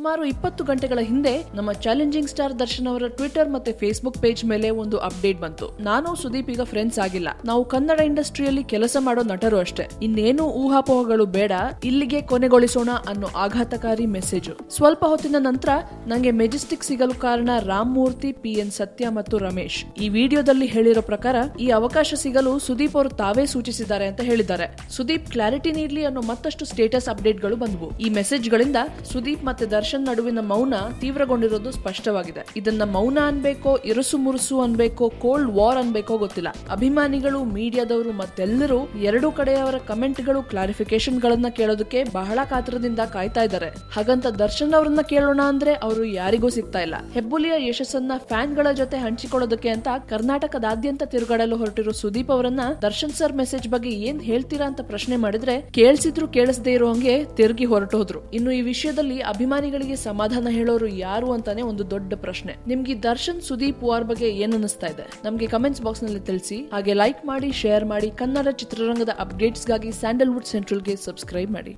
ಸುಮಾರು 20 ಗಂಟೆಗಳ ಹಿಂದೆ ನಮ್ಮ ಚಾಲೆಂಜಿಂಗ್ ಸ್ಟಾರ್ ದರ್ಶನ್ ಅವರ ಟ್ವಿಟರ್ ಮತ್ತೆ ಫೇಸ್ಬುಕ್ ಪೇಜ್ ಮೇಲೆ ಒಂದು ಅಪ್ಡೇಟ್ ಬಂತು. ನಾನು ಸುದೀಪ್ ಈಗ ಫ್ರೆಂಡ್ಸ್ ಆಗಿಲ್ಲ, ನಾವು ಕನ್ನಡ ಇಂಡಸ್ಟ್ರಿಯಲ್ಲಿ ಕೆಲಸ ಮಾಡೋ ನಟರು ಅಷ್ಟೇ, ಇನ್ನೇನು ಊಹಾಪೋಹಗಳು ಬೇಡ, ಇಲ್ಲಿಗೆ ಕೊನೆಗೊಳಿಸೋಣ ಅನ್ನೋ ಆಘಾತಕಾರಿ ಮೆಸೇಜ್. ಸ್ವಲ್ಪ ಹೊತ್ತಿನ ನಂತರ ನಂಗೆ ಮೆಜೆಸ್ಟಿಕ್ ಸಿಗಲು ಕಾರಣ ರಾಮ್ ಮೂರ್ತಿ, PN ಸತ್ಯ ಮತ್ತು ರಮೇಶ್. ಈ ವಿಡಿಯೋದಲ್ಲಿ ಹೇಳಿರೋ ಪ್ರಕಾರ ಈ ಅವಕಾಶ ಸಿಗಲು ಸುದೀಪ್ ಅವರು ತಾವೇ ಸೂಚಿಸಿದ್ದಾರೆ ಅಂತ ಹೇಳಿದ್ದಾರೆ. ಸುದೀಪ್ ಕ್ಲಾರಿಟಿ ನೀಡ್ಲಿ ಅನ್ನೋ ಮತ್ತಷ್ಟು ಸ್ಟೇಟಸ್ ಅಪ್ಡೇಟ್ ಗಳು ಬಂದವು. ಈ ಮೆಸೇಜ್ ಗಳಿಂದ ಸುದೀಪ್ ಮತ್ತೆ ದರ್ಶನ್ ನಡುವಿನ ಮೌನ ತೀವ್ರಗೊಂಡಿರೋದು ಸ್ಪಷ್ಟವಾಗಿದೆ. ಇದನ್ನ ಮೌನ ಅನ್ಬೇಕೋ, ಇರುಸು ಮುರುಸು ಅನ್ಬೇಕೋ, ಕೋಲ್ಡ್ ವಾರ್ ಅನ್ಬೇಕೋ ಗೊತ್ತಿಲ್ಲ. ಅಭಿಮಾನಿಗಳು, ಮೀಡಿಯಾದವರು ಮತ್ತೆಲ್ಲರೂ ಎರಡೂ ಕಡೆಯವರ ಕಮೆಂಟ್ ಗಳು, ಕ್ಲಾರಿಫಿಕೇಶನ್ ಗಳನ್ನ ಕೇಳೋದಕ್ಕೆ ಬಹಳ ಕಾತರದಿಂದ ಕಾಯ್ತಾ ಇದ್ದಾರೆ. ಹಾಗಂತ ದರ್ಶನ್ ಅವರನ್ನ ಕೇಳೋಣ ಅಂದ್ರೆ ಅವರು ಯಾರಿಗೂ ಸಿಗ್ತಾ ಇಲ್ಲ. ಹೆಬ್ಬುಲಿಯ ಯಶಸ್ಸನ್ನ ಫ್ಯಾನ್ ಗಳ ಜೊತೆ ಹಂಚಿಕೊಳ್ಳೋದಕ್ಕೆ ಅಂತ ಕರ್ನಾಟಕದಾದ್ಯಂತ ತಿರುಗಾಡಲು ಹೊರಟಿರೋ ಸುದೀಪ್ ಅವರನ್ನ ದರ್ಶನ್ ಸರ್ ಮೆಸೇಜ್ ಬಗ್ಗೆ ಏನ್ ಹೇಳ್ತೀರಾ ಅಂತ ಪ್ರಶ್ನೆ ಮಾಡಿದ್ರೆ ಕೇಳಿಸಿದ್ರು ಕೇಳಿಸದೇ ಇರೋ ಹಂಗೆ ತಿರುಗಿ ಹೊರಟೋದ್ರು. ಇನ್ನು ಈ ವಿಷಯದಲ್ಲಿ ಅಭಿಮಾನಿಗಳಿಗೆ ಸಮಾಧಾನ ಹೇಳೋರು ಯಾರು ಅಂತಾನೆ ಒಂದು ದೊಡ್ಡ ಪ್ರಶ್ನೆ. ನಿಮ್ಗೆ ದರ್ಶನ್ ಸುದೀಪ್ ವಾರ್ ಬಗ್ಗೆ ಏನ್ ಅನಿಸ್ತಾ ಇದೆ ನಮ್ಗೆ ಕಮೆಂಟ್ಸ್ ಬಾಕ್ಸ್ ನಲ್ಲಿ ತಿಳಿಸಿ. ಹಾಗೆ ಲೈಕ್ ಮಾಡಿ, ಶೇರ್ ಮಾಡಿ. ಕನ್ನಡ ಚಿತ್ರರಂಗದ ಅಪ್ಡೇಟ್ಸ್ ಗಾಗಿ ಸ್ಯಾಂಡಲ್ವುಡ್ ಸೆಂಟ್ರಲ್ ಗೆ ಸಬ್ಸ್ಕ್ರೈಬ್ ಮಾಡಿ.